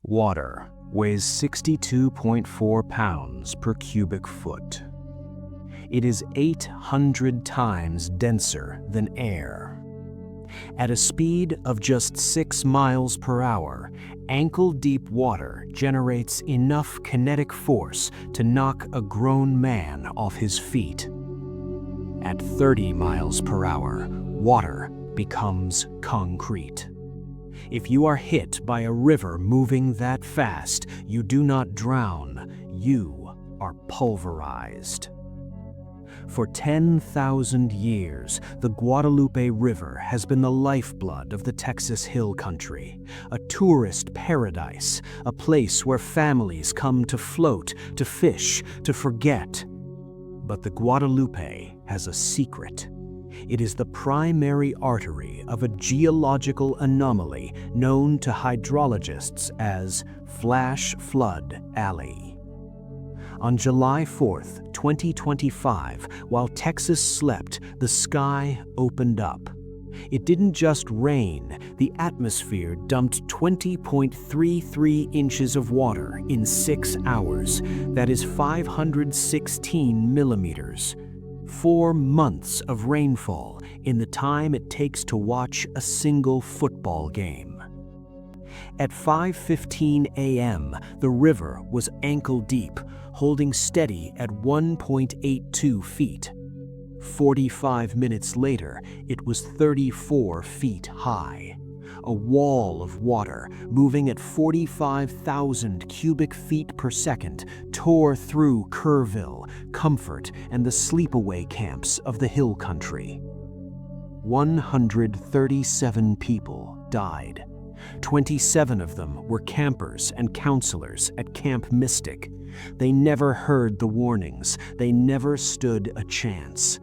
Water weighs 62.4 pounds per cubic foot. It is 800 times denser than air. At a speed of just 6 miles per hour, ankle-deep water generates enough kinetic force to knock a grown man off his feet. At 30 miles per hour, water becomes concrete. If you are hit by a river moving that fast, you do not drown, you are pulverized. For 10,000 years, the Guadalupe River has been the lifeblood of the Texas Hill Country, a tourist paradise, a place where families come to float, to fish, to forget. But the Guadalupe has a secret. It is the primary artery of a geological anomaly known to hydrologists as Flash Flood Alley. On July 4th, 2025, while Texas slept, the sky opened up. It didn't just rain, the atmosphere dumped 20.33 inches of water in 6 hours. That is 516 millimeters. 4 months of rainfall in the time it takes to watch a single football game. At 5:15 a.m., the river was ankle deep, holding steady at 1.82 feet. 45 minutes later, it was 34 feet high. A wall of water, moving at 45,000 cubic feet per second, tore through Kerrville, Comfort, and the sleepaway camps of the Hill Country. 137 people died. 27 of them were campers and counselors at Camp Mystic. They never heard the warnings. They never stood a chance.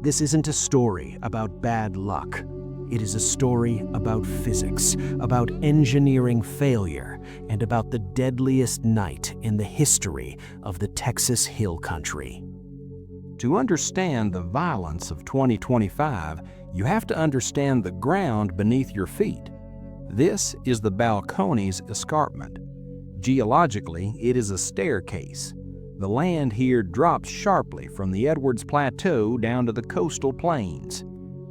This isn't a story about bad luck. It is a story about physics, about engineering failure, and about the deadliest night in the history of the Texas Hill Country. To understand the violence of 2025, you have to understand the ground beneath your feet. This is the Balcones Escarpment. Geologically, it is a staircase. The land here drops sharply from the Edwards Plateau down to the coastal plains.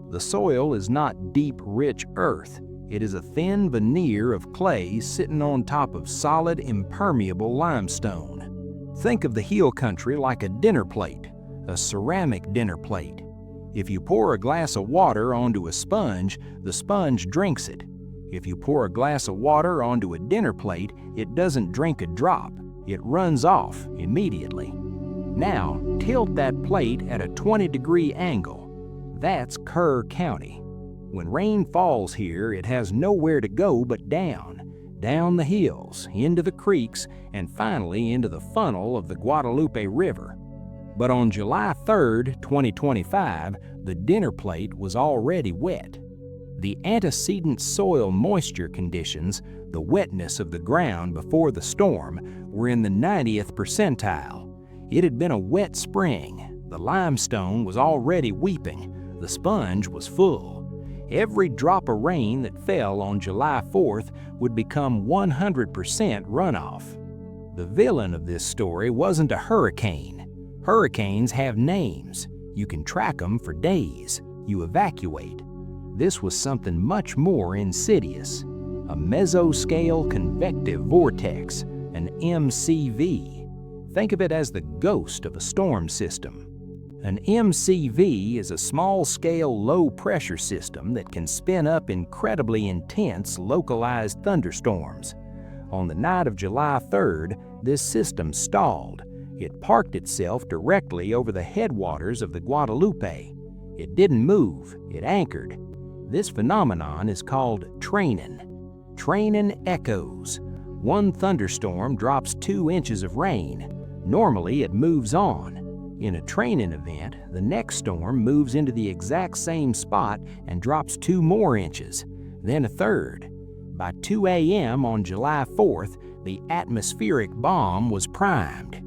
The soil is not deep, rich earth. It is a thin veneer of clay sitting on top of solid, impermeable limestone. Think of the Hill Country like a dinner plate, a ceramic dinner plate. If you pour a glass of water onto a sponge, the sponge drinks it. If you pour a glass of water onto a dinner plate, it doesn't drink a drop. It runs off immediately. Now, tilt that plate at a 20-degree angle. That's Kerr County. When rain falls here, it has nowhere to go but down the hills, into the creeks, and finally into the funnel of the Guadalupe River. But on July 3rd, 2025, the dinner plate was already wet. The antecedent soil moisture conditions, the wetness of the ground before the storm, were in the 90th percentile. It had been a wet spring. The limestone was already weeping. The sponge was full. Every drop of rain that fell on July 4th would become 100% runoff. The villain of this story wasn't a hurricane. Hurricanes have names. You can track them for days. You evacuate. This was something much more insidious. A mesoscale convective vortex, an MCV. Think of it as the ghost of a storm system. An MCV is a small-scale, low-pressure system that can spin up incredibly intense, localized thunderstorms. On the night of July 3rd, this system stalled. It parked itself directly over the headwaters of the Guadalupe. It didn't move, it anchored. This phenomenon is called training. Training echoes. One thunderstorm drops 2 inches of rain. Normally, it moves on. In a training event, the next storm moves into the exact same spot and drops 2 more inches, then a third. By 2 a.m. on July 4th, the atmospheric bomb was primed.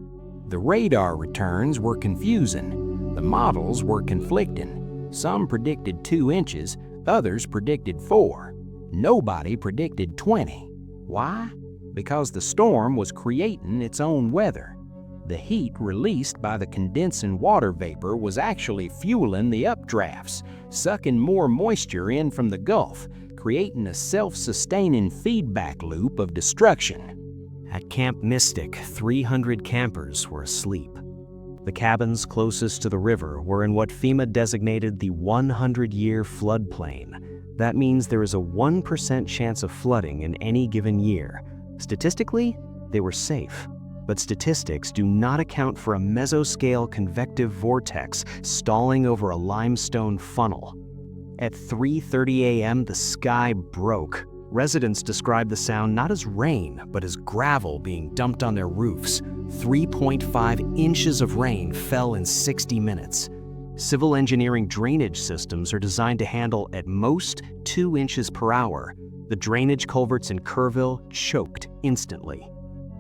The radar returns were confusing. The models were conflicting. Some predicted 2 inches, others predicted 4. Nobody predicted 20. Why? Because the storm was creating its own weather. The heat released by the condensing water vapor was actually fueling the updrafts, sucking more moisture in from the Gulf, creating a self-sustaining feedback loop of destruction. At Camp Mystic, 300 campers were asleep. The cabins closest to the river were in what FEMA designated the 100-year floodplain. That means there is a 1% chance of flooding in any given year. Statistically, they were safe. But statistics do not account for a mesoscale convective vortex stalling over a limestone funnel. At 3:30 a.m., the sky broke. Residents described the sound not as rain, but as gravel being dumped on their roofs. 3.5 inches of rain fell in 60 minutes. Civil engineering drainage systems are designed to handle at most 2 inches per hour. The drainage culverts in Kerrville choked instantly.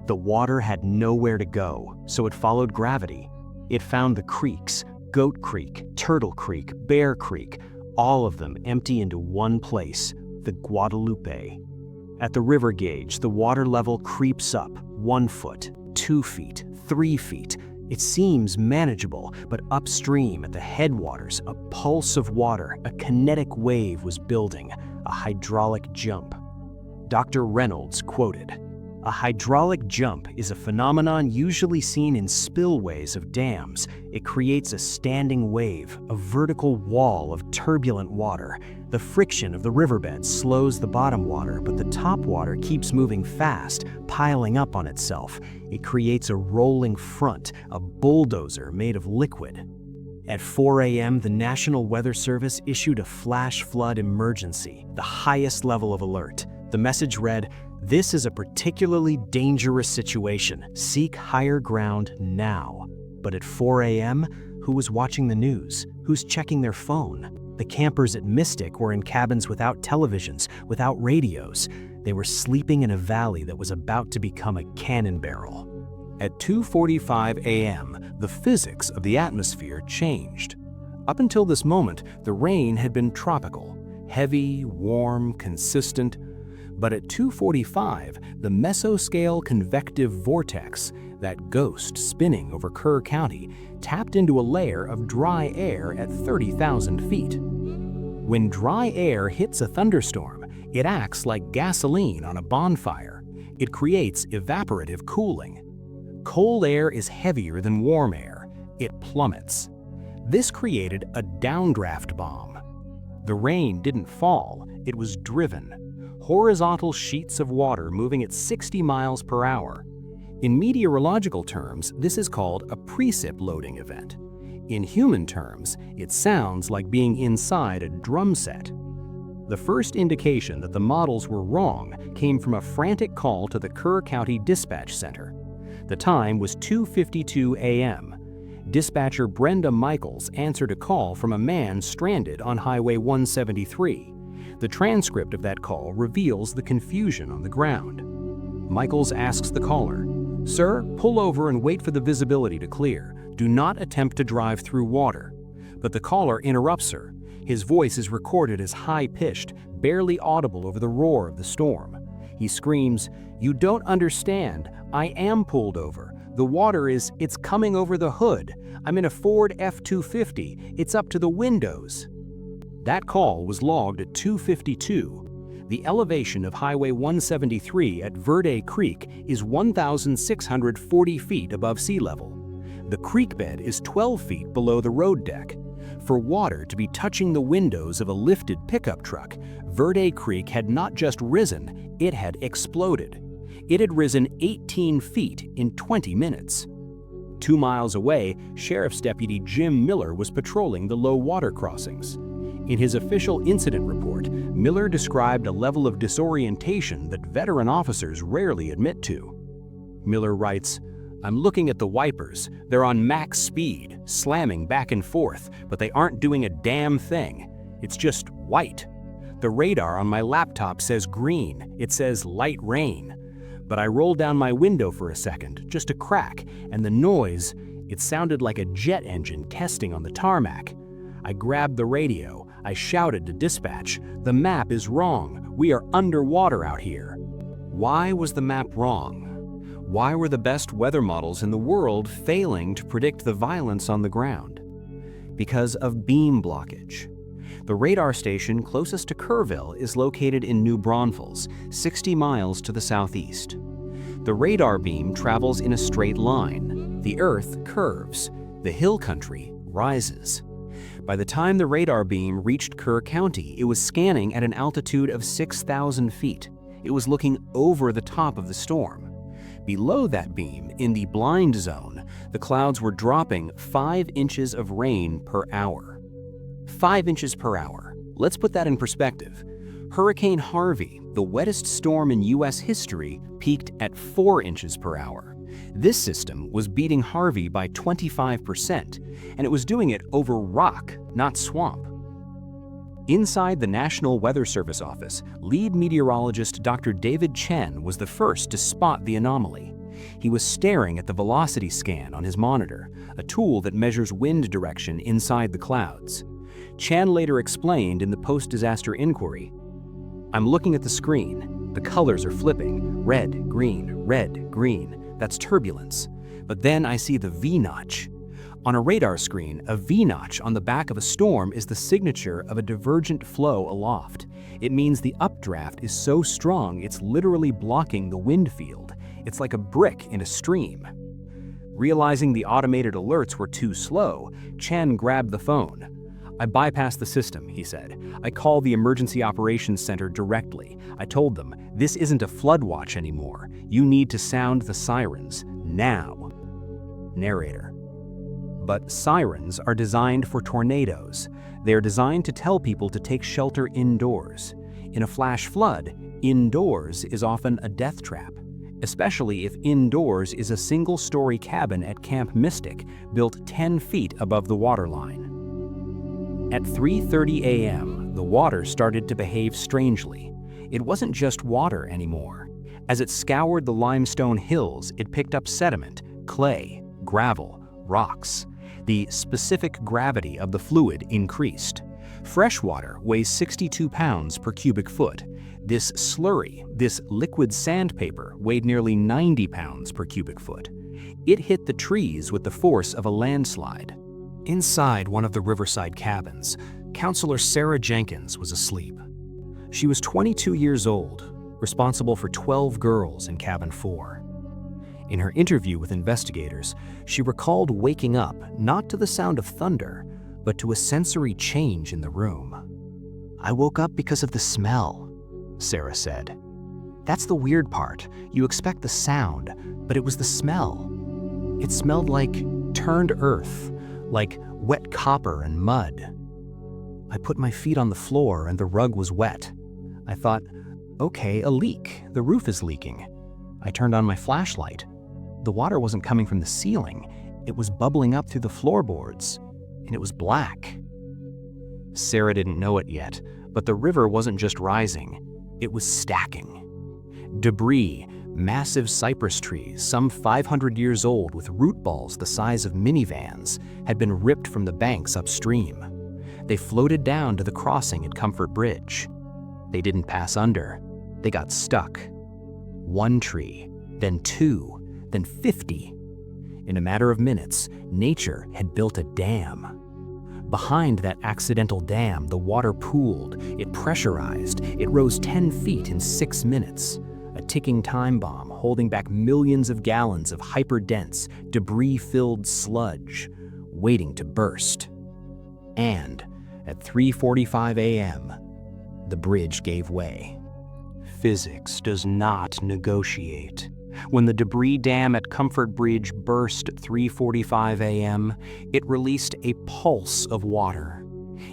The water had nowhere to go, so it followed gravity. It found the creeks, Goat Creek, Turtle Creek, Bear Creek, all of them empty into one place, the Guadalupe. At the river gauge, the water level creeps up 1 foot, 2 feet, 3 feet. It seems manageable, but upstream at the headwaters, a pulse of water, a kinetic wave was building, a hydraulic jump. Dr. Reynolds quoted, "A hydraulic jump is a phenomenon usually seen in spillways of dams. It creates a standing wave, a vertical wall of turbulent water. The friction of the riverbed slows the bottom water, but the top water keeps moving fast, piling up on itself. It creates a rolling front, a bulldozer made of liquid." At 4 a.m., the National Weather Service issued a flash flood emergency, the highest level of alert. The message read, "This is a particularly dangerous situation. Seek higher ground now." But at 4 a.m., who was watching the news? Who's checking their phone? The campers at Mystic were in cabins without televisions, without radios. They were sleeping in a valley that was about to become a cannon barrel. At 2:45 a.m., the physics of the atmosphere changed. Up until this moment, the rain had been tropical, heavy, warm, consistent. But at 2:45, the mesoscale convective vortex, that ghost spinning over Kerr County, tapped into a layer of dry air at 30,000 feet. When dry air hits a thunderstorm, it acts like gasoline on a bonfire. It creates evaporative cooling. Cold air is heavier than warm air. It plummets. This created a downdraft bomb. The rain didn't fall, it was driven. Horizontal sheets of water moving at 60 miles per hour. In meteorological terms, this is called a precip loading event. In human terms, it sounds like being inside a drum set. The first indication that the models were wrong came from a frantic call to the Kerr County Dispatch Center. The time was 2:52 a.m. Dispatcher Brenda Michaels answered a call from a man stranded on Highway 173. The transcript of that call reveals the confusion on the ground. Michaels asks the caller, "Sir, pull over and wait for the visibility to clear. Do not attempt to drive through water." But the caller interrupts her. His voice is recorded as high-pitched, barely audible over the roar of the storm. He screams, "You don't understand. I am pulled over. The water it's coming over the hood. I'm in a Ford F-250. It's up to the windows." That call was logged at 2:52. The elevation of Highway 173 at Verde Creek is 1,640 feet above sea level. The creek bed is 12 feet below the road deck. For water to be touching the windows of a lifted pickup truck, Verde Creek had not just risen, it had exploded. It had risen 18 feet in 20 minutes. 2 miles away, Sheriff's Deputy Jim Miller was patrolling the low water crossings. In his official incident report, Miller described a level of disorientation that veteran officers rarely admit to. Miller writes, "I'm looking at the wipers. They're on max speed, slamming back and forth, but they aren't doing a damn thing. It's just white. The radar on my laptop says green. It says light rain. But I rolled down my window for a second, just a crack, and the noise, it sounded like a jet engine testing on the tarmac. I grabbed the radio. I shouted to dispatch, 'The map is wrong. We are underwater out here.'" Why was the map wrong? Why were the best weather models in the world failing to predict the violence on the ground? Because of beam blockage. The radar station closest to Kerrville is located in New Braunfels, 60 miles to the southeast. The radar beam travels in a straight line. The Earth curves. The hill country rises. By the time the radar beam reached Kerr County, it was scanning at an altitude of 6,000 feet. It was looking over the top of the storm. Below that beam, in the blind zone, the clouds were dropping 5 inches of rain per hour. 5 inches per hour. Let's put that in perspective. Hurricane Harvey, the wettest storm in U.S. history, peaked at 4 inches per hour. This system was beating Harvey by 25%, and it was doing it over rock, not swamp. Inside the National Weather Service office, lead meteorologist Dr. David Chen was the first to spot the anomaly. He was staring at the velocity scan on his monitor, a tool that measures wind direction inside the clouds. Chen later explained in the post-disaster inquiry, "I'm looking at the screen. The colors are flipping. Red, green. That's turbulence. But then I see the V-notch. On a radar screen, a V-notch on the back of a storm is the signature of a divergent flow aloft. It means the updraft is so strong it's literally blocking the wind field. It's like a brick in a stream." Realizing the automated alerts were too slow, Chen grabbed the phone. "I bypassed the system," he said. "I called the Emergency Operations Center directly. I told them, this isn't a flood watch anymore. You need to sound the sirens, now." Narrator. But sirens are designed for tornadoes. They are designed to tell people to take shelter indoors. In a flash flood, indoors is often a death trap, especially if indoors is a single-story cabin at Camp Mystic built 10 feet above the waterline. At 3:30 a.m., the water started to behave strangely. It wasn't just water anymore. As it scoured the limestone hills, it picked up sediment, clay, gravel, rocks. The specific gravity of the fluid increased. Fresh water weighs 62 pounds per cubic foot. This slurry, this liquid sandpaper, weighed nearly 90 pounds per cubic foot. It hit the trees with the force of a landslide. Inside one of the riverside cabins, Counselor Sarah Jenkins was asleep. She was 22 years old, responsible for 12 girls in cabin 4. In her interview with investigators, she recalled waking up not to the sound of thunder, but to a sensory change in the room. "I woke up because of the smell," Sarah said. "That's the weird part. You expect the sound, but it was the smell. It smelled like turned earth, like wet copper and mud. I put my feet on the floor and the rug was wet. I thought, okay, a leak. The roof is leaking. I turned on my flashlight. The water wasn't coming from the ceiling. It was bubbling up through the floorboards, and it was black." Sarah didn't know it yet, but the river wasn't just rising. It was stacking. Debris, massive cypress trees, some 500 years old with root balls the size of minivans, had been ripped from the banks upstream. They floated down to the crossing at Comfort Bridge. They didn't pass under. They got stuck. 1 tree, then 2, then 50. In a matter of minutes, nature had built a dam. Behind that accidental dam, the water pooled, it pressurized, it rose 10 feet in 6 minutes. A ticking time bomb holding back millions of gallons of hyperdense, debris-filled sludge, waiting to burst. And at 3:45 a.m., the bridge gave way. Physics does not negotiate. When the debris dam at Comfort Bridge burst at 3:45 a.m., it released a pulse of water.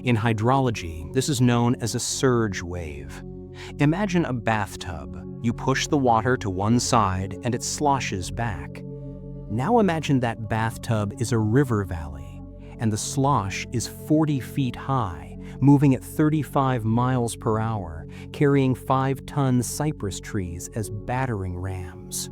In hydrology, this is known as a surge wave. Imagine a bathtub. You push the water to one side and it sloshes back. Now imagine that bathtub is a river valley, and the slosh is 40 feet high, moving at 35 miles per hour, carrying 5-ton cypress trees as battering rams.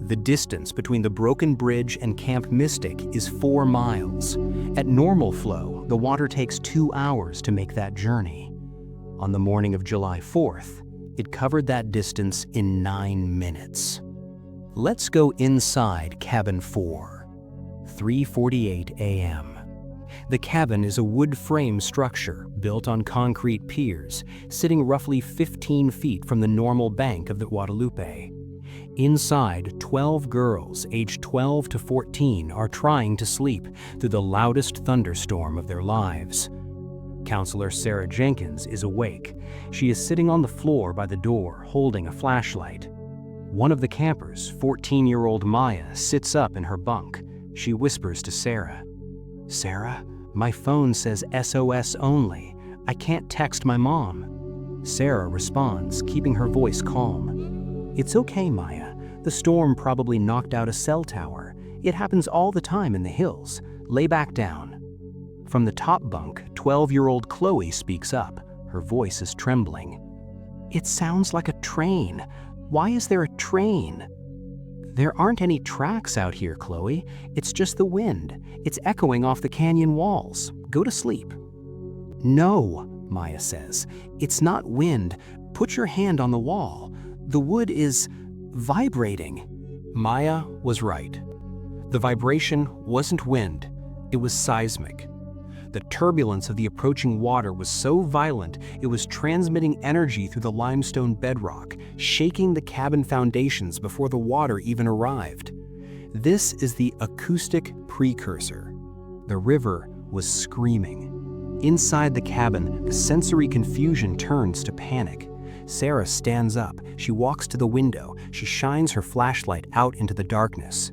The distance between the broken bridge and Camp Mystic is 4 miles. At normal flow, the water takes 2 hours to make that journey. On the morning of July 4th, It covered that distance in 9 minutes. Let's go inside cabin 4. 3:48 a.m. The cabin is a wood frame structure built on concrete piers, sitting roughly 15 feet from the normal bank of the Guadalupe. Inside, 12 girls aged 12 to 14 are trying to sleep through the loudest thunderstorm of their lives. Counselor Sarah Jenkins is awake. She is sitting on the floor by the door, holding a flashlight. One of the campers, 14-year-old Maya, sits up in her bunk. She whispers to Sarah, "Sarah, my phone says SOS only. I can't text my mom." Sarah responds, keeping her voice calm. "It's okay, Maya. The storm probably knocked out a cell tower. It happens all the time in the hills. Lay back down." From the top bunk, 12-year-old Chloe speaks up. Her voice is trembling. "It sounds like a train. Why is there a train?" "There aren't any tracks out here, Chloe. It's just the wind. It's echoing off the canyon walls. Go to sleep." "No," Maya says. "It's not wind. Put your hand on the wall. The wood is vibrating." Maya was right. The vibration wasn't wind. It was seismic. The turbulence of the approaching water was so violent it was transmitting energy through the limestone bedrock, shaking the cabin foundations before the water even arrived. This is the acoustic precursor. The river was screaming. Inside the cabin, the sensory confusion turns to panic. Sarah stands up. She walks to the window. She shines her flashlight out into the darkness.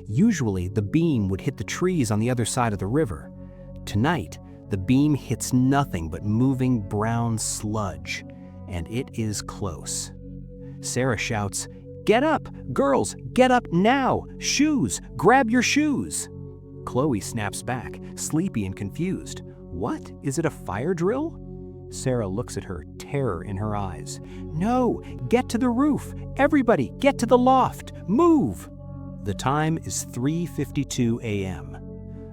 Usually, the beam would hit the trees on the other side of the river. Tonight, the beam hits nothing but moving brown sludge, and it is close. Sarah shouts, "Get up! Girls, get up now! Shoes! Grab your shoes!" Chloe snaps back, sleepy and confused. "What? Is it a fire drill?" Sarah looks at her, terror in her eyes. "No! Get to the roof! Everybody, get to the loft! Move!" The time is 3:52 a.m.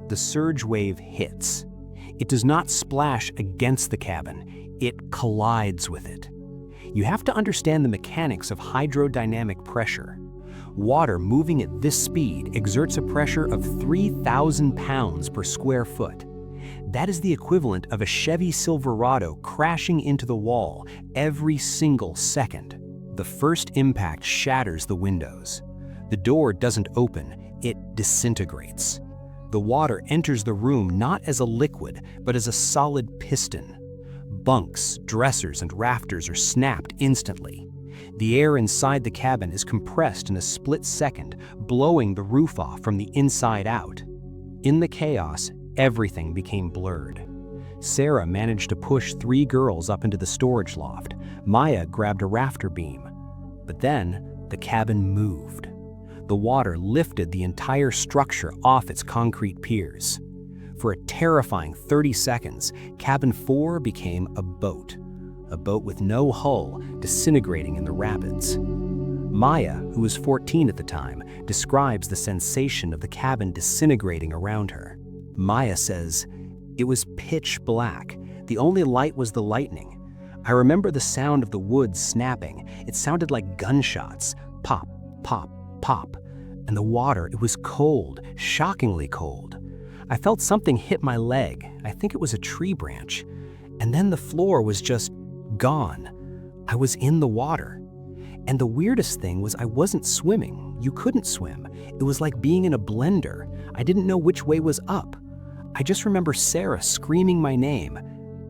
The surge wave hits. It does not splash against the cabin, it collides with it. You have to understand the mechanics of hydrodynamic pressure. Water moving at this speed exerts a pressure of 3,000 pounds per square foot. That is the equivalent of a Chevy Silverado crashing into the wall every single second. The first impact shatters the windows. The door doesn't open, it disintegrates. The water enters the room not as a liquid, but as a solid piston. Bunks, dressers, and rafters are snapped instantly. The air inside the cabin is compressed in a split second, blowing the roof off from the inside out. In the chaos, everything became blurred. Sarah managed to push 3 girls up into the storage loft. Maya grabbed a rafter beam. But then, the cabin moved. The water lifted the entire structure off its concrete piers. For a terrifying 30 seconds, cabin 4 became a boat with no hull, disintegrating in the rapids. Maya, who was 14 at the time, describes the sensation of the cabin disintegrating around her. Maya says, "It was pitch black. The only light was the lightning. I remember the sound of the wood snapping. It sounded like gunshots. Pop, pop, pop. And the water, it was cold, shockingly cold. I felt something hit my leg. I think it was a tree branch. And then the floor was just gone. I was in the water. And the weirdest thing was I wasn't swimming. You couldn't swim. It was like being in a blender. I didn't know which way was up. I just remember Sarah screaming my name,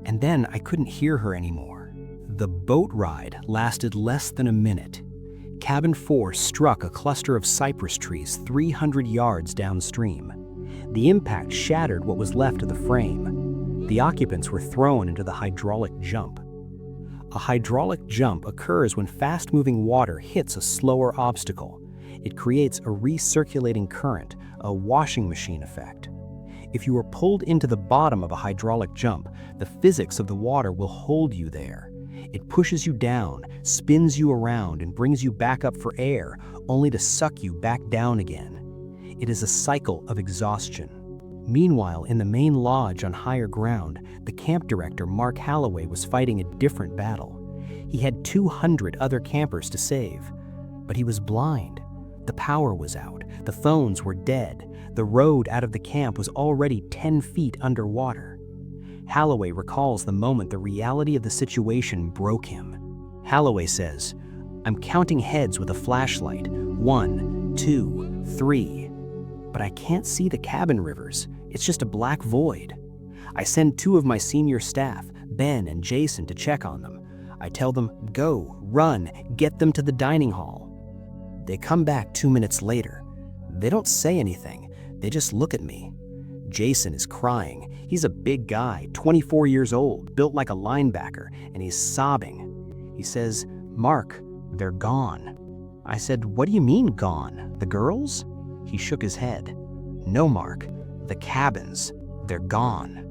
and then I couldn't hear her anymore." The boat ride lasted less than a minute. Cabin 4 struck a cluster of cypress trees 300 yards downstream. The impact shattered what was left of the frame. The occupants were thrown into the hydraulic jump. A hydraulic jump occurs when fast-moving water hits a slower obstacle. It creates a recirculating current, a washing machine effect. If you are pulled into the bottom of a hydraulic jump, the physics of the water will hold you there. It pushes you down, spins you around, and brings you back up for air, only to suck you back down again. It is a cycle of exhaustion. Meanwhile, in the main lodge on higher ground, the camp director, Mark Halloway, was fighting a different battle. He had 200 other campers to save, but he was blind. The power was out, the phones were dead, the road out of the camp was already 10 feet underwater. Holloway recalls the moment the reality of the situation broke him. Holloway says, "I'm counting heads with a flashlight, 1, 2, 3, but I can't see the cabin rivers, it's just a black void. I send 2 of my senior staff, Ben and Jason, to check on them. I tell them, go, run, get them to the dining hall. They come back 2 minutes later. They don't say anything, they just look at me. Jason is crying. He's a big guy, 24 years old, built like a linebacker, and he's sobbing. He says, 'Mark, they're gone.' I said, 'What do you mean gone? The girls?' He shook his head. 'No, Mark, the cabins, they're gone.'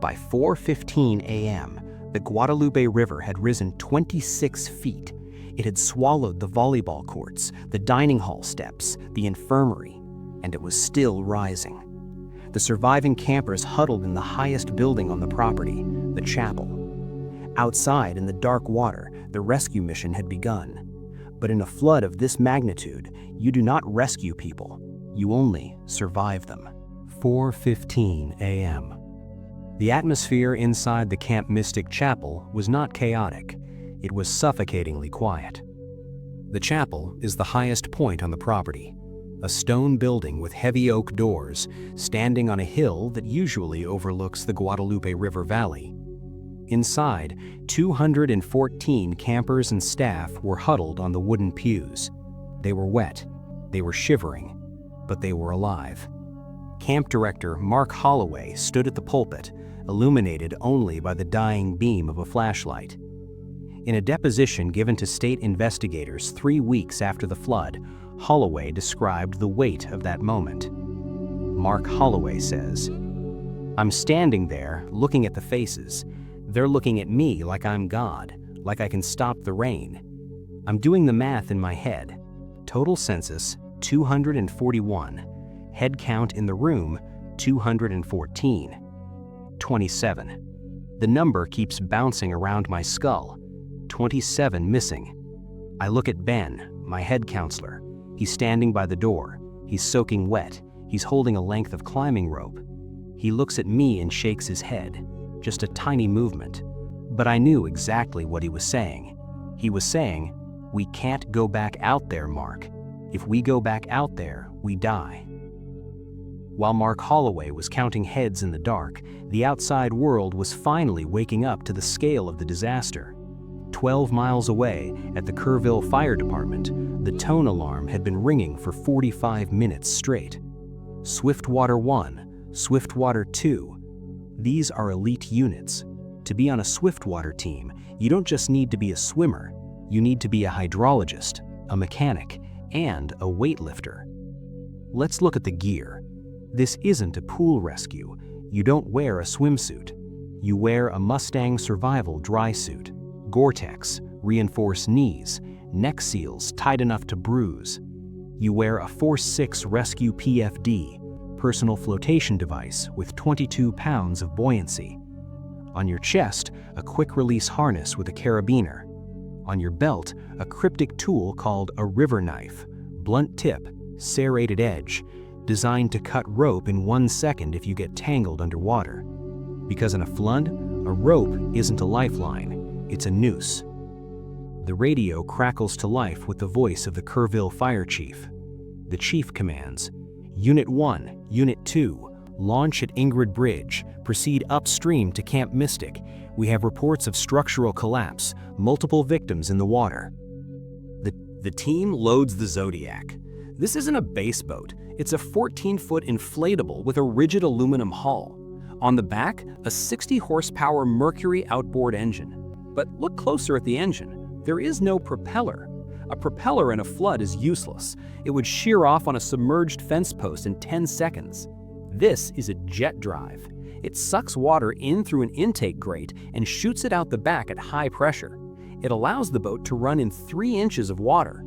By 4:15 a.m., the Guadalupe River had risen 26 feet. It had swallowed the volleyball courts, the dining hall steps, the infirmary, and it was still rising. The surviving campers huddled in the highest building on the property, the chapel. Outside in the dark water, the rescue mission had begun. But in a flood of this magnitude, you do not rescue people, you only survive them. 4:15 a.m. The atmosphere inside the Camp Mystic Chapel was not chaotic. It was suffocatingly quiet. The chapel is the highest point on the property, a stone building with heavy oak doors, standing on a hill that usually overlooks the Guadalupe River Valley. Inside, 214 campers and staff were huddled on the wooden pews. They were wet, they were shivering, but they were alive. Camp Director Mark Holloway stood at the pulpit, illuminated only by the dying beam of a flashlight. In a deposition given to state investigators 3 weeks after the flood, Holloway described the weight of that moment. Mark Holloway says, "I'm standing there looking at the faces. They're looking at me like I'm God, like I can stop the rain. I'm doing the math in my head. Total census, 241. Head count in the room, 214. 27. The number keeps bouncing around my skull. 27 missing. I look at Ben, my head counselor. He's standing by the door. He's soaking wet. He's holding a length of climbing rope. He looks at me and shakes his head. Just a tiny movement. But I knew exactly what he was saying. He was saying, 'We can't go back out there, Mark. If we go back out there, we die.'" While Mark Holloway was counting heads in the dark, the outside world was finally waking up to the scale of the disaster. 12 miles away, at the Kerrville Fire Department, the tone alarm had been ringing for 45 minutes straight. Swiftwater 1, Swiftwater 2. These are elite units. To be on a Swiftwater team, you don't just need to be a swimmer, you need to be a hydrologist, a mechanic, and a weightlifter. Let's look at the gear. This isn't a pool rescue. You don't wear a swimsuit. You wear a Mustang survival dry suit, Gore-Tex, reinforced knees, neck seals tight enough to bruise. You wear a Force 6 Rescue PFD, personal flotation device with 22 pounds of buoyancy. On your chest, a quick-release harness with a carabiner. On your belt, a cryptic tool called a river knife, blunt tip, serrated edge, designed to cut rope in 1 second if you get tangled underwater. Because in a flood, a rope isn't a lifeline, it's a noose. The radio crackles to life with the voice of the Kerrville fire chief. The chief commands, "Unit 1, Unit 2, launch at Ingrid Bridge, proceed upstream to Camp Mystic. We have reports of structural collapse, multiple victims in the water." The team loads the Zodiac. This isn't a base boat. It's a 14-foot inflatable with a rigid aluminum hull. On the back, a 60-horsepower Mercury outboard engine. But look closer at the engine. There is no propeller. A propeller in a flood is useless. It would shear off on a submerged fence post in 10 seconds. This is a jet drive. It sucks water in through an intake grate and shoots it out the back at high pressure. It allows the boat to run in 3 inches of water.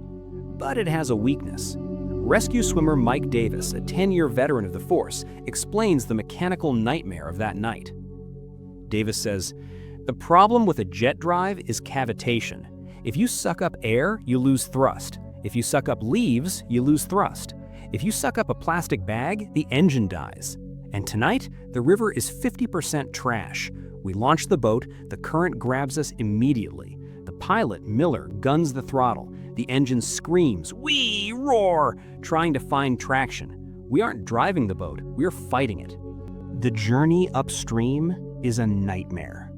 But it has a weakness. Rescue swimmer Mike Davis, a 10-year veteran of the force, explains the mechanical nightmare of that night. Davis says, The problem with a jet drive is cavitation. If you suck up air, you lose thrust. If you suck up leaves, you lose thrust. If you suck up a plastic bag, the engine dies. And tonight, the river is 50% trash. We launch the boat, the current grabs us immediately. The pilot, Miller, guns the throttle. The engine screams, "Wee, roar!" trying to find traction. We aren't driving the boat, we're fighting it. The journey upstream is a nightmare.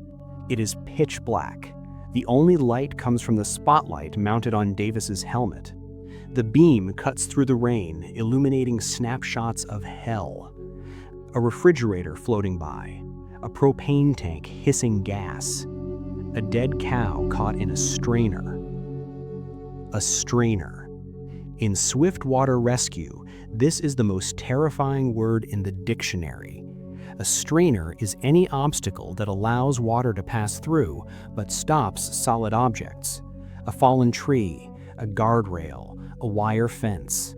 It is pitch black. The only light comes from the spotlight mounted on Davis's helmet. The beam cuts through the rain, illuminating snapshots of hell. A refrigerator floating by, a propane tank hissing gas, a dead cow caught in a strainer. A strainer. In swiftwater rescue, this is the most terrifying word in the dictionary. A strainer is any obstacle that allows water to pass through but stops solid objects. A fallen tree, a guardrail, a wire fence.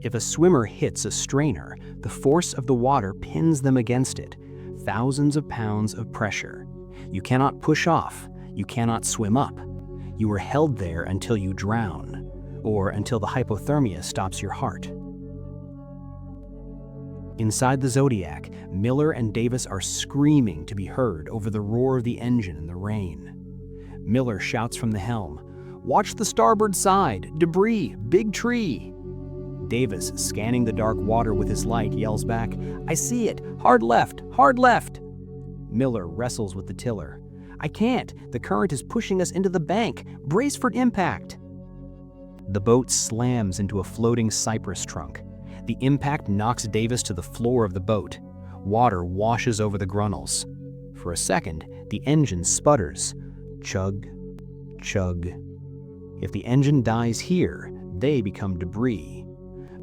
If a swimmer hits a strainer, the force of the water pins them against it. Thousands of pounds of pressure. You cannot push off. You cannot swim up. You are held there until you drown, or until the hypothermia stops your heart. Inside the Zodiac, Miller and Davis are screaming to be heard over the roar of the engine and the rain. Miller shouts from the helm, "Watch the starboard side! Debris! Big tree!" Davis, scanning the dark water with his light, yells back, "I see it! Hard left! Hard left!" Miller wrestles with the tiller. "I can't! The current is pushing us into the bank! Brace for impact!" The boat slams into a floating cypress trunk. The impact knocks Davis to the floor of the boat. Water washes over the grunnels. For a second, the engine sputters. Chug, chug. If the engine dies here, they become debris.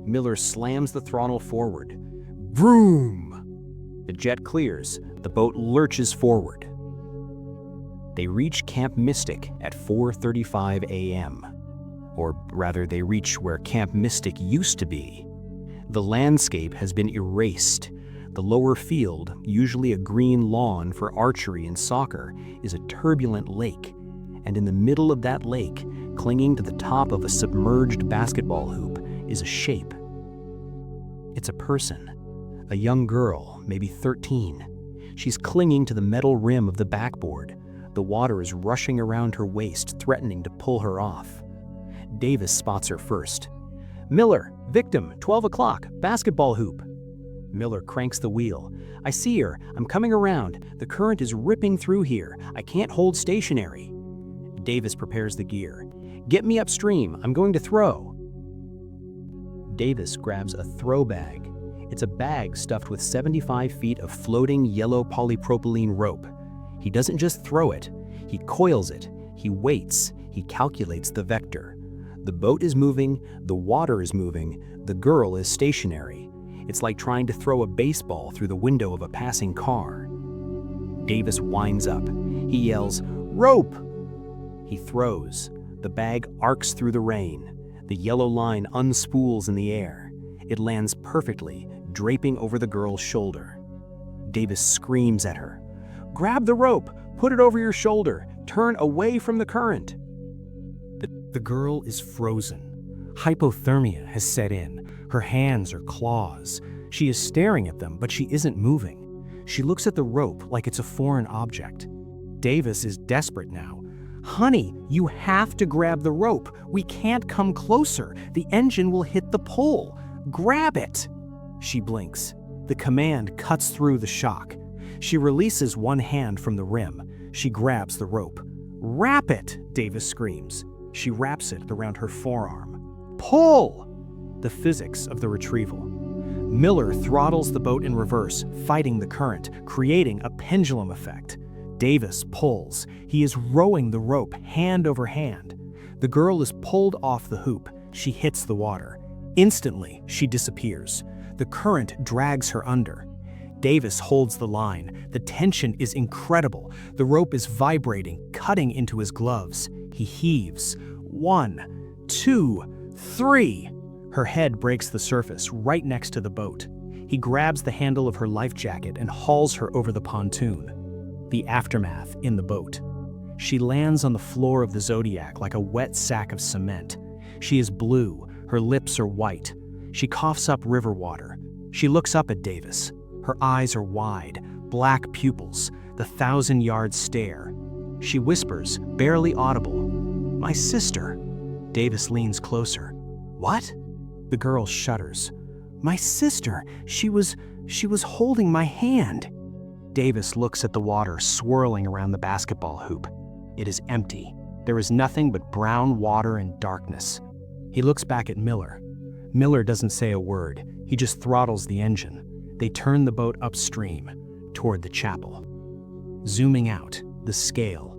Miller slams the throttle forward. Vroom! The jet clears. The boat lurches forward. They reach Camp Mystic at 4:35 a.m. Or rather, they reach where Camp Mystic used to be. The landscape has been erased. The lower field, usually a green lawn for archery and soccer, is a turbulent lake. And in the middle of that lake, clinging to the top of a submerged basketball hoop, is a shape. It's a person, a young girl, maybe 13. She's clinging to the metal rim of the backboard. The water is rushing around her waist, threatening to pull her off. Davis spots her first. "Miller, victim, 12 o'clock, basketball hoop." Miller cranks the wheel. "I see her. I'm coming around. The current is ripping through here. I can't hold stationary." Davis prepares the gear. "Get me upstream. I'm going to throw." Davis grabs a throw bag. It's a bag stuffed with 75 feet of floating yellow polypropylene rope. He doesn't just throw it. He coils it. He waits. He calculates the vector. The boat is moving, the water is moving, the girl is stationary. It's like trying to throw a baseball through the window of a passing car. Davis winds up. He yells, "Rope!" He throws. The bag arcs through the rain. The yellow line unspools in the air. It lands perfectly, draping over the girl's shoulder. Davis screams at her, "Grab the rope! Put it over your shoulder! Turn away from the current!" The girl is frozen. Hypothermia has set in. Her hands are claws. She is staring at them, but she isn't moving. She looks at the rope like it's a foreign object. Davis is desperate now. "Honey, you have to grab the rope. We can't come closer. The engine will hit the pole. Grab it!" She blinks. The command cuts through the shock. She releases one hand from the rim. She grabs the rope. "Wrap it!" Davis screams. She wraps it around her forearm. "Pull!" The physics of the retrieval. Miller throttles the boat in reverse, fighting the current, creating a pendulum effect. Davis pulls. He is rowing the rope hand over hand. The girl is pulled off the hoop. She hits the water. Instantly, she disappears. The current drags her under. Davis holds the line. The tension is incredible. The rope is vibrating, cutting into his gloves. He heaves. 1, 2, 3. Her head breaks the surface right next to the boat. He grabs the handle of her life jacket and hauls her over the pontoon. The aftermath in the boat. She lands on the floor of the Zodiac like a wet sack of cement. She is blue, her lips are white. She coughs up river water. She looks up at Davis. Her eyes are wide, black pupils, the 1,000-yard stare. She whispers, barely audible, "My sister." Davis leans closer. "What?" The girl shudders. "My sister, she was holding my hand." Davis looks at the water swirling around the basketball hoop. It is empty. There is nothing but brown water and darkness. He looks back at Miller. Miller doesn't say a word. He just throttles the engine. They turn the boat upstream, toward the chapel. Zooming out, the scale.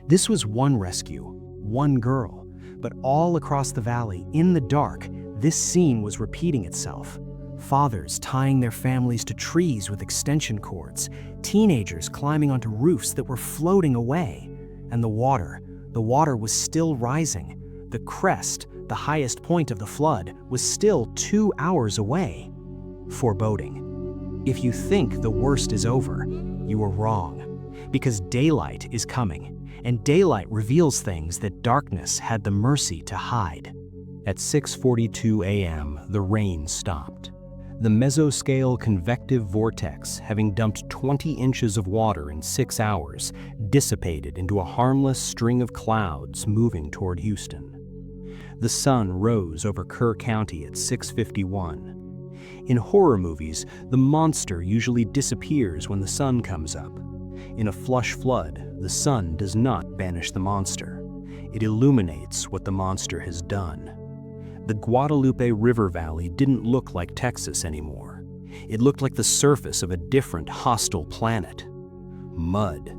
This was one rescue, one girl, but all across the valley, in the dark, this scene was repeating itself. Fathers tying their families to trees with extension cords, teenagers climbing onto roofs that were floating away, and the water was still rising. The crest, the highest point of the flood, was still 2 hours away. Foreboding. If you think the worst is over, you are wrong, because daylight is coming, and daylight reveals things that darkness had the mercy to hide. At 6:42 a.m., the rain stopped. The mesoscale convective vortex, having dumped 20 inches of water in 6 hours, dissipated into a harmless string of clouds moving toward Houston. The sun rose over Kerr County at 6:51. In horror movies, the monster usually disappears when the sun comes up. In a flush flood, the sun does not banish the monster. It illuminates what the monster has done. The Guadalupe River Valley didn't look like Texas anymore. It looked like the surface of a different, hostile planet. Mud.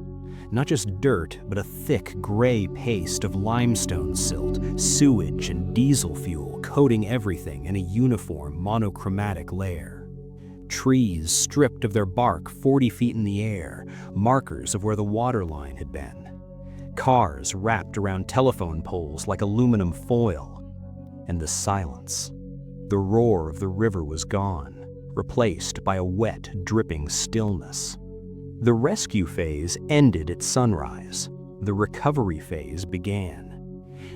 Not just dirt, but a thick, gray paste of limestone silt, sewage, and diesel fuel coating everything in a uniform, monochromatic layer. Trees stripped of their bark 40 feet in the air, markers of where the water line had been. Cars wrapped around telephone poles like aluminum foil. And the silence. The roar of the river was gone, replaced by a wet, dripping stillness. The rescue phase ended at sunrise. The recovery phase began.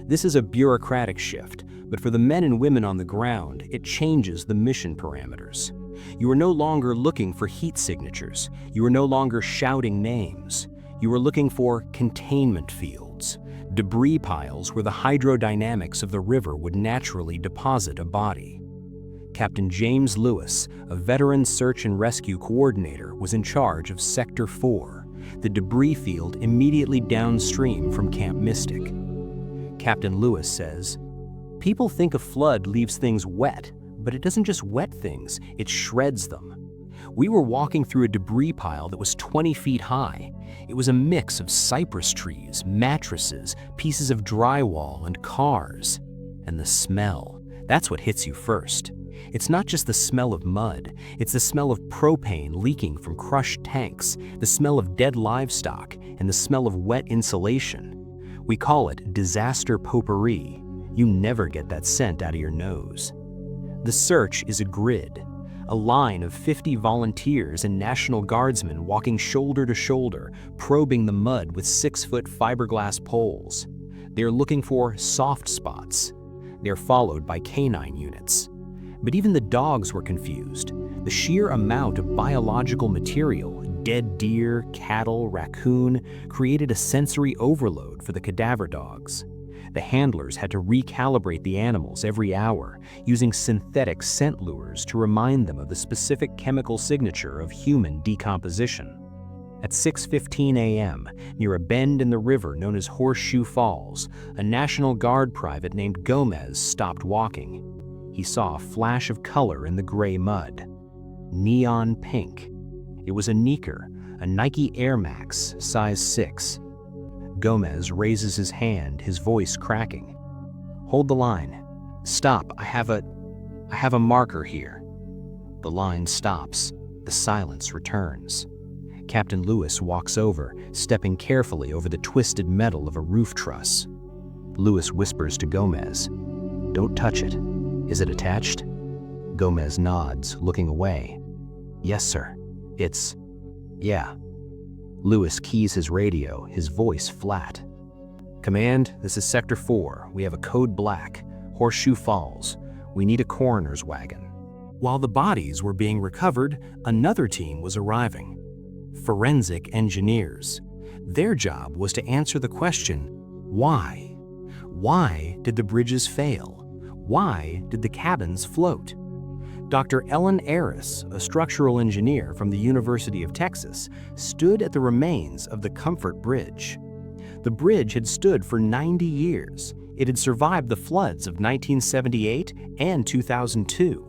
This is a bureaucratic shift, but for the men and women on the ground, it changes the mission parameters. You are no longer looking for heat signatures. You are no longer shouting names. You are looking for containment fields. Debris piles where the hydrodynamics of the river would naturally deposit a body. Captain James Lewis, a veteran search and rescue coordinator, was in charge of Sector 4, the debris field immediately downstream from Camp Mystic. Captain Lewis says, "People think a flood leaves things wet, but it doesn't just wet things, it shreds them. We were walking through a debris pile that was 20 feet high. It was a mix of cypress trees, mattresses, pieces of drywall, and cars. And the smell, that's what hits you first. It's not just the smell of mud, it's the smell of propane leaking from crushed tanks, the smell of dead livestock, and the smell of wet insulation. We call it disaster potpourri. You never get that scent out of your nose." The search is a grid. A line of 50 volunteers and National Guardsmen walking shoulder to shoulder, probing the mud with 6-foot fiberglass poles. They are looking for soft spots. They are followed by canine units. But even the dogs were confused. The sheer amount of biological material, dead deer, cattle, raccoon, created a sensory overload for the cadaver dogs. The handlers had to recalibrate the animals every hour, using synthetic scent lures to remind them of the specific chemical signature of human decomposition. At 6:15 a.m., near a bend in the river known as Horseshoe Falls, a National Guard private named Gomez stopped walking. He saw a flash of color in the gray mud. Neon pink. It was a Neeker, a Nike Air Max, size 6. Gomez raises his hand, his voice cracking. "Hold the line. Stop, I have a marker here." The line stops. The silence returns. Captain Lewis walks over, stepping carefully over the twisted metal of a roof truss. Lewis whispers to Gomez, "Don't touch it. Is it attached?" Gomez nods, looking away. "Yes, sir. Yeah." Lewis keys his radio, his voice flat. "Command, this is Sector 4. We have a code black. Horseshoe Falls. We need a coroner's wagon." While the bodies were being recovered, another team was arriving. Forensic engineers. Their job was to answer the question, why? Why did the bridges fail? Why did the cabins float? Dr. Ellen Harris, a structural engineer from the University of Texas, stood at the remains of the Comfort Bridge. The bridge had stood for 90 years. It had survived the floods of 1978 and 2002.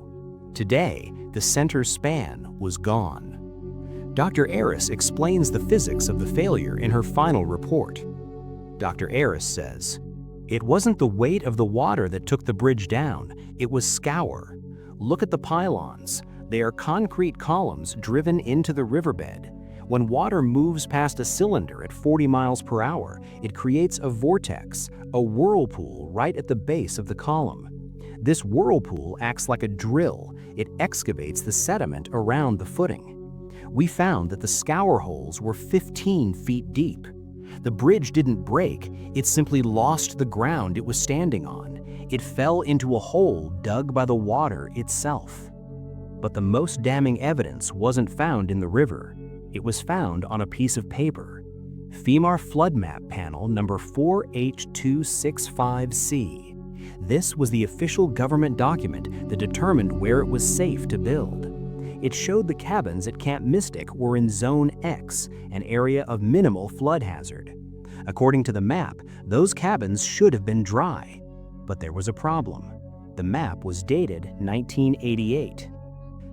Today, the center span was gone. Dr. Harris explains the physics of the failure in her final report. Dr. Harris says, "It wasn't the weight of the water that took the bridge down, it was scour. Look at the pylons. They are concrete columns driven into the riverbed. When water moves past a cylinder at 40 miles per hour, it creates a vortex, a whirlpool right at the base of the column. This whirlpool acts like a drill. It excavates the sediment around the footing. We found that the scour holes were 15 feet deep. The bridge didn't break, it simply lost the ground it was standing on. It fell into a hole dug by the water itself." But the most damning evidence wasn't found in the river. It was found on a piece of paper. FEMAR Flood Map Panel number 4H265C. This was the official government document that determined where it was safe to build. It showed the cabins at Camp Mystic were in Zone X, an area of minimal flood hazard. According to the map, those cabins should have been dry. But there was a problem. The map was dated 1988.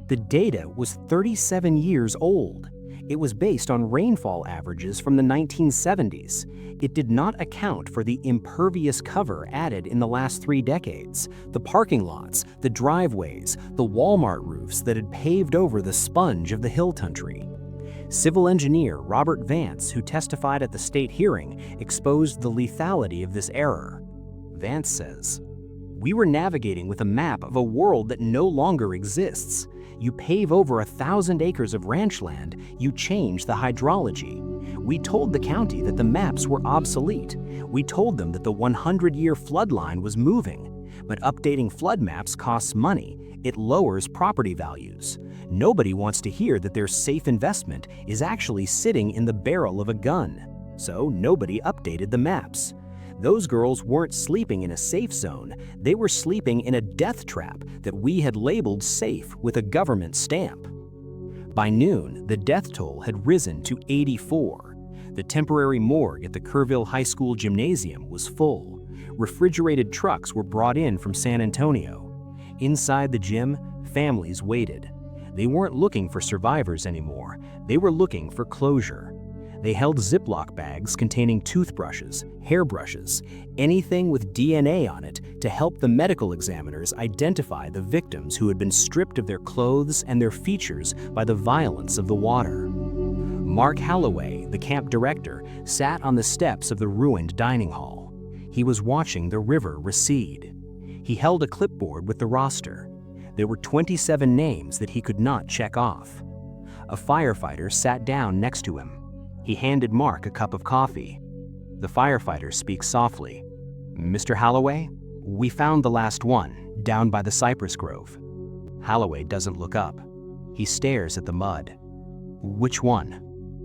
The data was 37 years old. It was based on rainfall averages from the 1970s. It did not account for the impervious cover added in the last 3 decades, the parking lots, the driveways, the Walmart roofs that had paved over the sponge of the hill country. Civil engineer Robert Vance, who testified at the state hearing, exposed the lethality of this error. Vance says, "We were navigating with a map of a world that no longer exists. You pave over 1,000 acres of ranch land, you change the hydrology. We told the county that the maps were obsolete. We told them that the 100-year flood line was moving. But updating flood maps costs money. It lowers property values. Nobody wants to hear that their safe investment is actually sitting in the barrel of a gun. So nobody updated the maps. Those girls weren't sleeping in a safe zone, they were sleeping in a death trap that we had labeled safe with a government stamp." By noon, the death toll had risen to 84. The temporary morgue at the Kerrville High School gymnasium was full. Refrigerated trucks were brought in from San Antonio. Inside the gym, families waited. They weren't looking for survivors anymore, they were looking for closure. They held Ziploc bags containing toothbrushes, hairbrushes, anything with DNA on it to help the medical examiners identify the victims who had been stripped of their clothes and their features by the violence of the water. Mark Holloway, the camp director, sat on the steps of the ruined dining hall. He was watching the river recede. He held a clipboard with the roster. There were 27 names that he could not check off. A firefighter sat down next to him. He handed Mark a cup of coffee. The firefighter speaks softly. "Mr. Holloway, we found the last one, down by the cypress grove." Holloway doesn't look up. He stares at the mud. "Which one?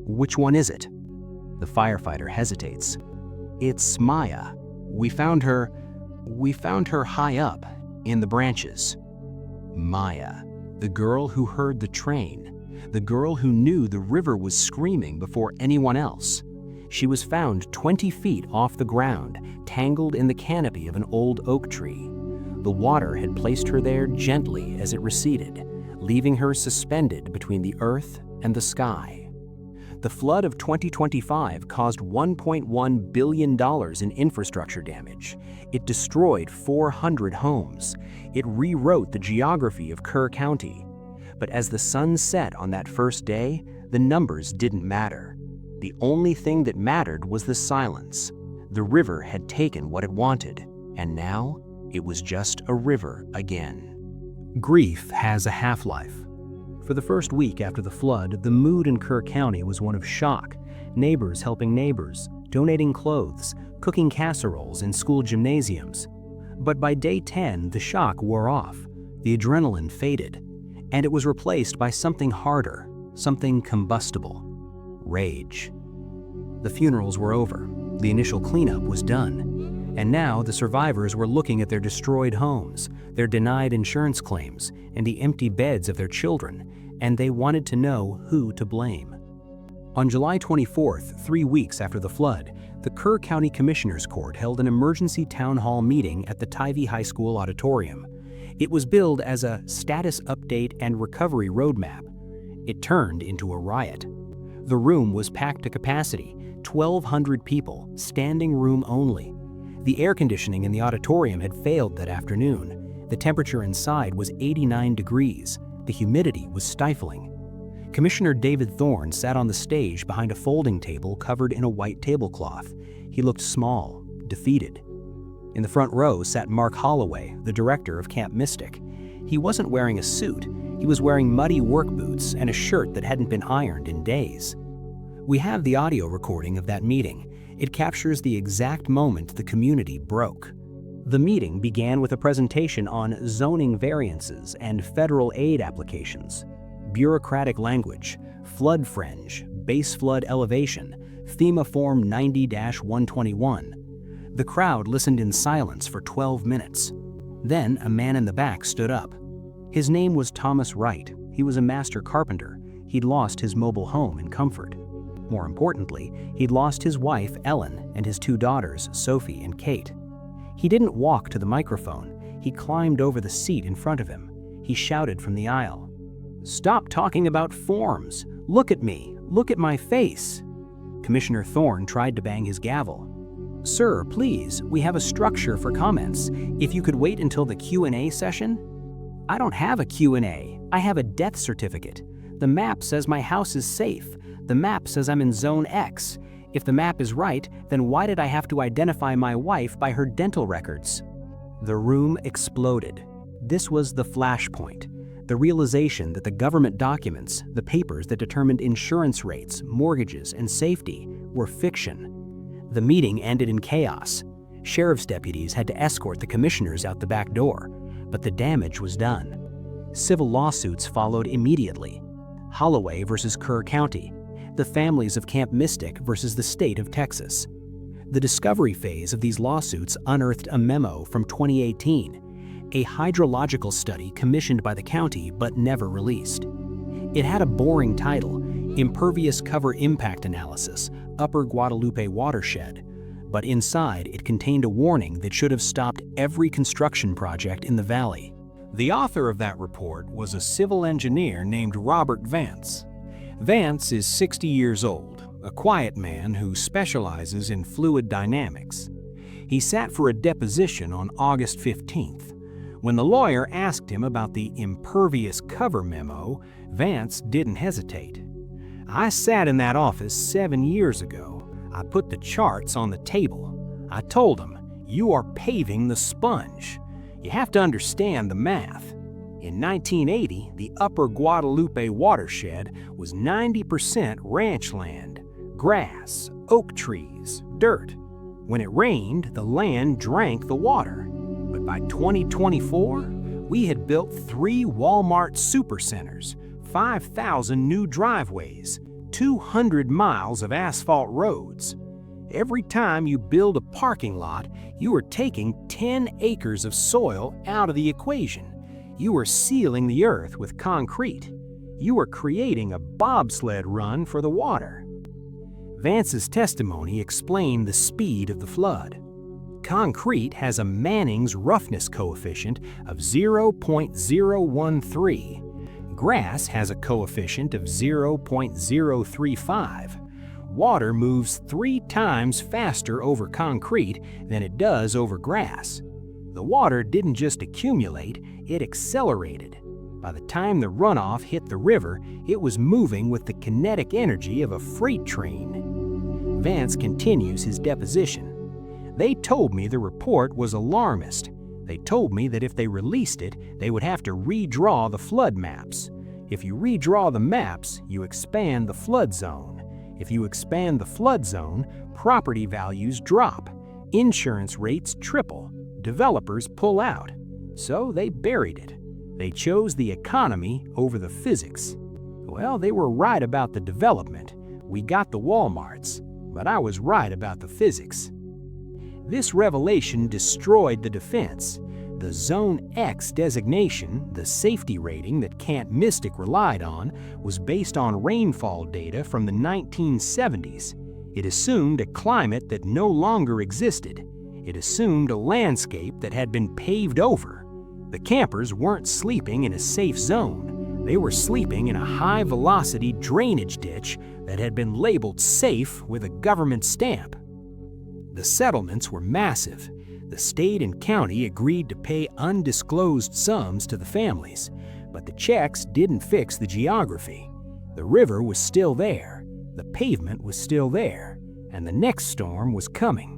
Which one is it?" The firefighter hesitates. "It's Maya. We found her high up, in the branches." Maya, the girl who heard the train. The girl who knew the river was screaming before anyone else. She was found 20 feet off the ground, tangled in the canopy of an old oak tree. The water had placed her there gently as it receded, leaving her suspended between the earth and the sky. The flood of 2025 caused $1.1 billion in infrastructure damage. It destroyed 400 homes. It rewrote the geography of Kerr County. But as the sun set on that first day, the numbers didn't matter. The only thing that mattered was the silence. The river had taken what it wanted, and now it was just a river again. Grief has a half-life. For the first week after the flood, the mood in Kerr County was one of shock, neighbors helping neighbors, donating clothes, cooking casseroles in school gymnasiums. But by day 10, the shock wore off, the adrenaline faded, and it was replaced by something harder, something combustible: rage. The funerals were over, the initial cleanup was done, and now the survivors were looking at their destroyed homes, their denied insurance claims, and the empty beds of their children, and they wanted to know who to blame. On July 24th, 3 weeks after the flood, the Kerr County Commissioners Court held an emergency town hall meeting at the Tivy High School auditorium. It was billed as a status update and recovery roadmap. It turned into a riot. The room was packed to capacity, 1,200 people, standing room only. The air conditioning in the auditorium had failed that afternoon. The temperature inside was 89 degrees. The humidity was stifling. Commissioner David Thorne sat on the stage behind a folding table covered in a white tablecloth. He looked small, defeated. In the front row sat Mark Holloway, the director of Camp Mystic. He wasn't wearing a suit. He was wearing muddy work boots and a shirt that hadn't been ironed in days. We have the audio recording of that meeting. It captures the exact moment the community broke. The meeting began with a presentation on zoning variances and federal aid applications, bureaucratic language, flood fringe, base flood elevation, FEMA Form 90-121. The crowd listened in silence for 12 minutes. Then a man in the back stood up. His name was Thomas Wright. He was a master carpenter. He'd lost his mobile home and comfort. More importantly, he'd lost his wife, Ellen, and his 2 daughters, Sophie and Kate. He didn't walk to the microphone. He climbed over the seat in front of him. He shouted from the aisle, "Stop talking about forms. Look at me. Look at my face." Commissioner Thorne tried to bang his gavel. "Sir, please, we have a structure for comments. If you could wait until the Q&A session." "I don't have a Q&A. I have a death certificate. The map says my house is safe. The map says I'm in Zone X. If the map is right, then why did I have to identify my wife by her dental records?" The room exploded. This was the flashpoint. The realization that the government documents, the papers that determined insurance rates, mortgages, and safety, were fiction. The meeting ended in chaos. Sheriff's deputies had to escort the commissioners out the back door, but the damage was done. Civil lawsuits followed immediately. Holloway versus Kerr County, the families of Camp Mystic versus the state of Texas. The discovery phase of these lawsuits unearthed a memo from 2018, a hydrological study commissioned by the county but never released. It had a boring title, Impervious Cover Impact Analysis, Upper Guadalupe Watershed, but inside it contained a warning that should have stopped every construction project in the valley. The author of that report was a civil engineer named Robert Vance. Vance is 60 years old, a quiet man who specializes in fluid dynamics. He sat for a deposition on August 15th. When the lawyer asked him about the impervious cover memo, Vance didn't hesitate. "I sat in that office 7 years ago. I put the charts on the table. I told him, you are paving the sponge. You have to understand the math. In 1980, the Upper Guadalupe watershed was 90% ranch land, grass, oak trees, dirt. When it rained, the land drank the water. But by 2024, we had built 3 Walmart supercenters, 5,000 new driveways, 200 miles of asphalt roads. Every time you build a parking lot, you are taking 10 acres of soil out of the equation. You are sealing the earth with concrete. You are creating a bobsled run for the water." Vance's testimony explained the speed of the flood. Concrete has a Manning's roughness coefficient of 0.013. Grass has a coefficient of 0.035. Water moves 3 times faster over concrete than it does over grass. The water didn't just accumulate, it accelerated. By the time the runoff hit the river, it was moving with the kinetic energy of a freight train. Vance continues his deposition. "They told me the report was alarmist. They told me that if they released it, they would have to redraw the flood maps. If you redraw the maps, you expand the flood zone. If you expand the flood zone, property values drop, insurance rates triple, developers pull out. So they buried it. They chose the economy over the physics. Well, they were right about the development. We got the Walmarts, but I was right about the physics. This revelation destroyed the defense. The Zone X designation, the safety rating that Camp Mystic relied on, was based on rainfall data from the 1970s. It assumed a climate that no longer existed. It assumed a landscape that had been paved over. The campers weren't sleeping in a safe zone. They were sleeping in a high-velocity drainage ditch that had been labeled safe with a government stamp. The settlements were massive. The state and county agreed to pay undisclosed sums to the families, but the checks didn't fix the geography. The river was still there, the pavement was still there, and the next storm was coming.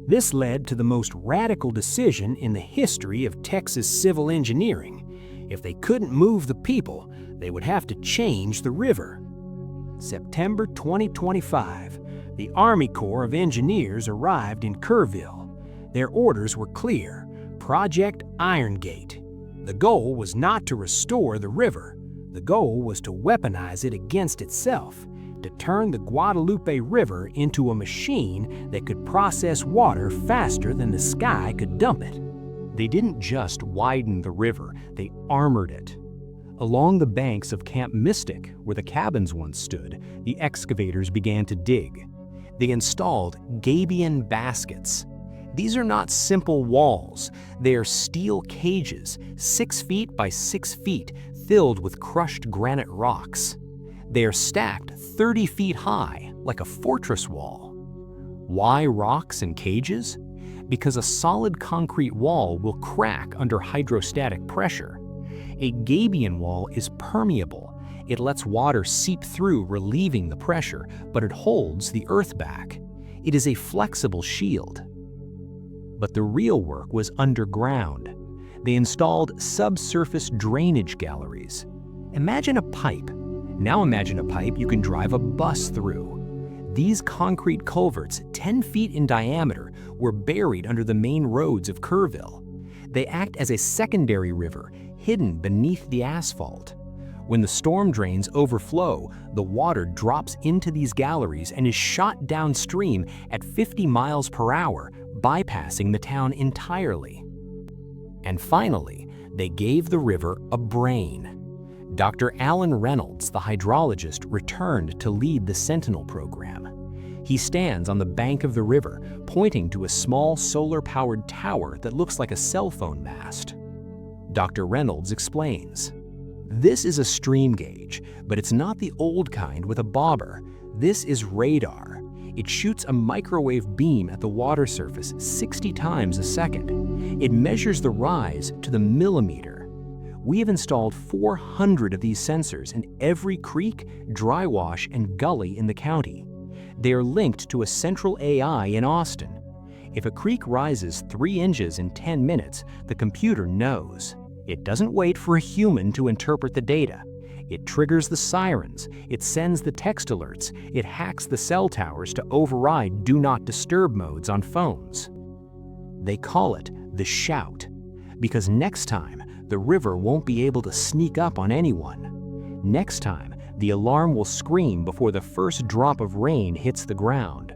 This led to the most radical decision in the history of Texas civil engineering. If they couldn't move the people, they would have to change the river. September 2025, the Army Corps of Engineers arrived in Kerrville. Their orders were clear: Project Iron Gate. The goal was not to restore the river. The goal was to weaponize it against itself, to turn the Guadalupe River into a machine that could process water faster than the sky could dump it. They didn't just widen the river, they armored it. Along the banks of Camp Mystic, where the cabins once stood, the excavators began to dig. They installed gabion baskets. These are not simple walls. They are steel cages, 6 feet by 6 feet, filled with crushed granite rocks. They are stacked 30 feet high, like a fortress wall. Why rocks and cages? Because a solid concrete wall will crack under hydrostatic pressure. A gabion wall is permeable. It lets water seep through, relieving the pressure, but it holds the earth back. It is a flexible shield. But the real work was underground. They installed subsurface drainage galleries. Imagine a pipe. Now imagine a pipe you can drive a bus through. These concrete culverts, 10 feet in diameter, were buried under the main roads of Kerrville. They act as a secondary river, hidden beneath the asphalt. When the storm drains overflow, the water drops into these galleries and is shot downstream at 50 miles per hour, bypassing the town entirely. And finally, they gave the river a brain. Dr. Alan Reynolds, the hydrologist, returned to lead the Sentinel program. He stands on the bank of the river, pointing to a small solar-powered tower that looks like a cell phone mast. Dr. Reynolds explains, "This is a stream gauge, but it's not the old kind with a bobber. This is radar. It shoots a microwave beam at the water surface 60 times a second. It measures the rise to the millimeter. We have installed 400 of these sensors in every creek, dry wash, and gully in the county. They are linked to a central AI in Austin. If a creek rises 3 inches in 10 minutes, the computer knows. It doesn't wait for a human to interpret the data. It triggers the sirens, it sends the text alerts, it hacks the cell towers to override do not disturb modes on phones." They call it the shout, because next time, the river won't be able to sneak up on anyone. Next time, the alarm will scream before the first drop of rain hits the ground.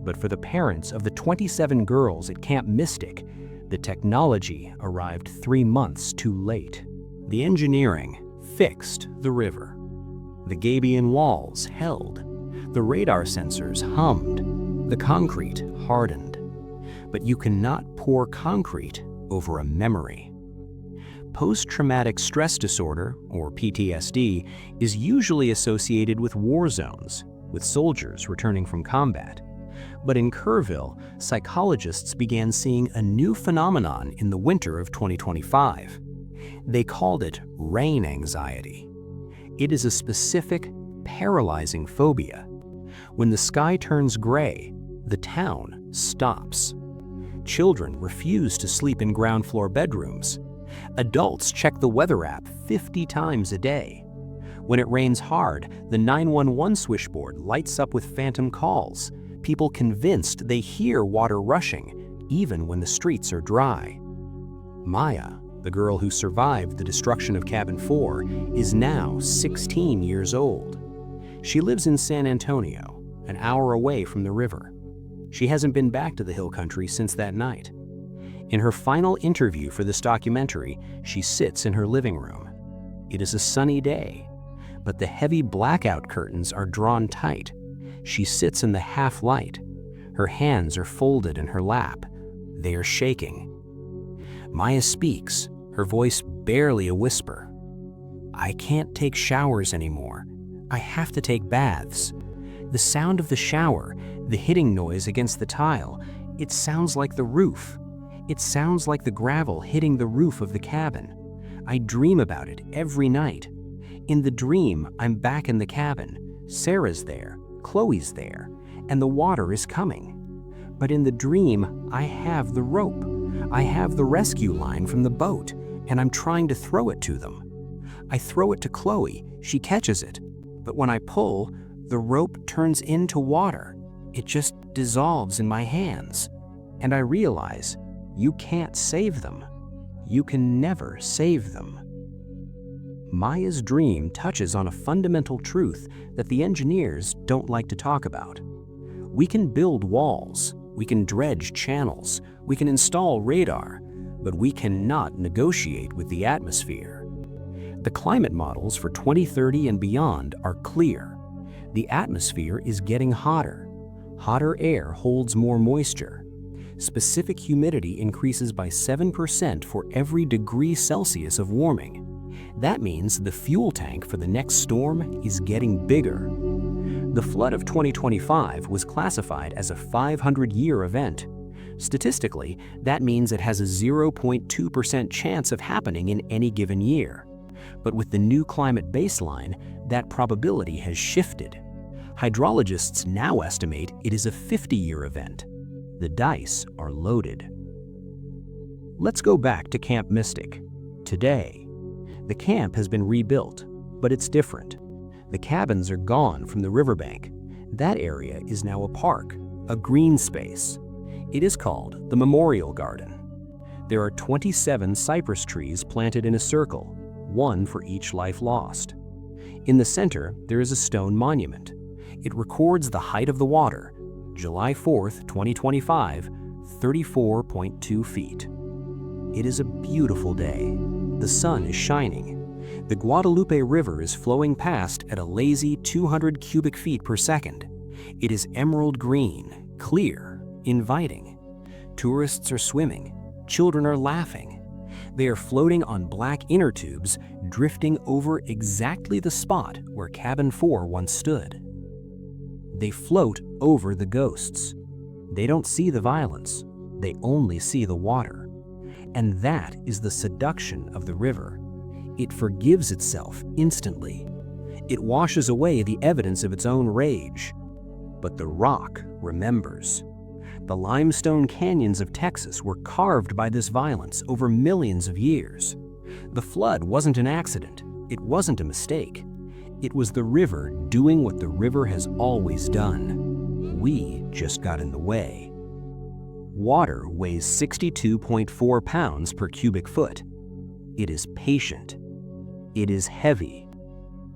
But for the parents of the 27 girls at Camp Mystic, the technology arrived 3 months too late. The engineering fixed the river. The gabion walls held. The radar sensors hummed. The concrete hardened. But you cannot pour concrete over a memory. Post-traumatic stress disorder, or PTSD, is usually associated with war zones, with soldiers returning from combat. But in Kerrville, psychologists began seeing a new phenomenon in the winter of 2025. They called it rain anxiety. It is a specific, paralyzing phobia. When the sky turns gray, the town stops. Children refuse to sleep in ground floor bedrooms. Adults check the weather app 50 times a day. When it rains hard, the 911 switchboard lights up with phantom calls, people convinced they hear water rushing, even when the streets are dry. Maya, the girl who survived the destruction of Cabin 4, is now 16 years old. She lives in San Antonio, an hour away from the river. She hasn't been back to the hill country since that night. In her final interview for this documentary, she sits in her living room. It is a sunny day, but the heavy blackout curtains are drawn tight. She sits in the half light. Her hands are folded in her lap. They are shaking. Maya speaks, her voice barely a whisper. "I can't take showers anymore. I have to take baths. The sound of the shower, the hitting noise against the tile, it sounds like the roof. It sounds like the gravel hitting the roof of the cabin. I dream about it every night. In the dream, I'm back in the cabin. Sarah's there, Chloe's there, and the water is coming. But in the dream, I have the rope. I have the rescue line from the boat, and I'm trying to throw it to them. I throw it to Chloe, she catches it. But when I pull, the rope turns into water. It just dissolves in my hands. And I realize, you can't save them. You can never save them." Maya's dream touches on a fundamental truth that the engineers don't like to talk about. We can build walls, we can dredge channels, we can install radar, but we cannot negotiate with the atmosphere. The climate models for 2030 and beyond are clear. The atmosphere is getting hotter. Hotter air holds more moisture. Specific humidity increases by 7% for every degree Celsius of warming. That means the fuel tank for the next storm is getting bigger. The flood of 2025 was classified as a 500-year event. Statistically, that means it has a 0.2% chance of happening in any given year. But with the new climate baseline, that probability has shifted. Hydrologists now estimate it is a 50-year event. The dice are loaded. Let's go back to Camp Mystic. Today, the camp has been rebuilt, but it's different. The cabins are gone from the riverbank. That area is now a park, a green space. It is called the Memorial Garden. There are 27 cypress trees planted in a circle, one for each life lost. In the center, there is a stone monument. It records the height of the water, July 4th, 2025, 34.2 feet. It is a beautiful day. The sun is shining. The Guadalupe River is flowing past at a lazy 200 cubic feet per second. It is emerald green, clear, inviting. Tourists are swimming. Children are laughing. They are floating on black inner tubes, drifting over exactly the spot where Cabin 4 once stood. They float over the ghosts. They don't see the violence. They only see the water. And that is the seduction of the river. It forgives itself instantly. It washes away the evidence of its own rage. But the rock remembers. The limestone canyons of Texas were carved by this violence over millions of years. The flood wasn't an accident. It wasn't a mistake. It was the river doing what the river has always done. We just got in the way. Water weighs 62.4 pounds per cubic foot. It is patient. It is heavy.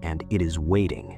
And it is waiting.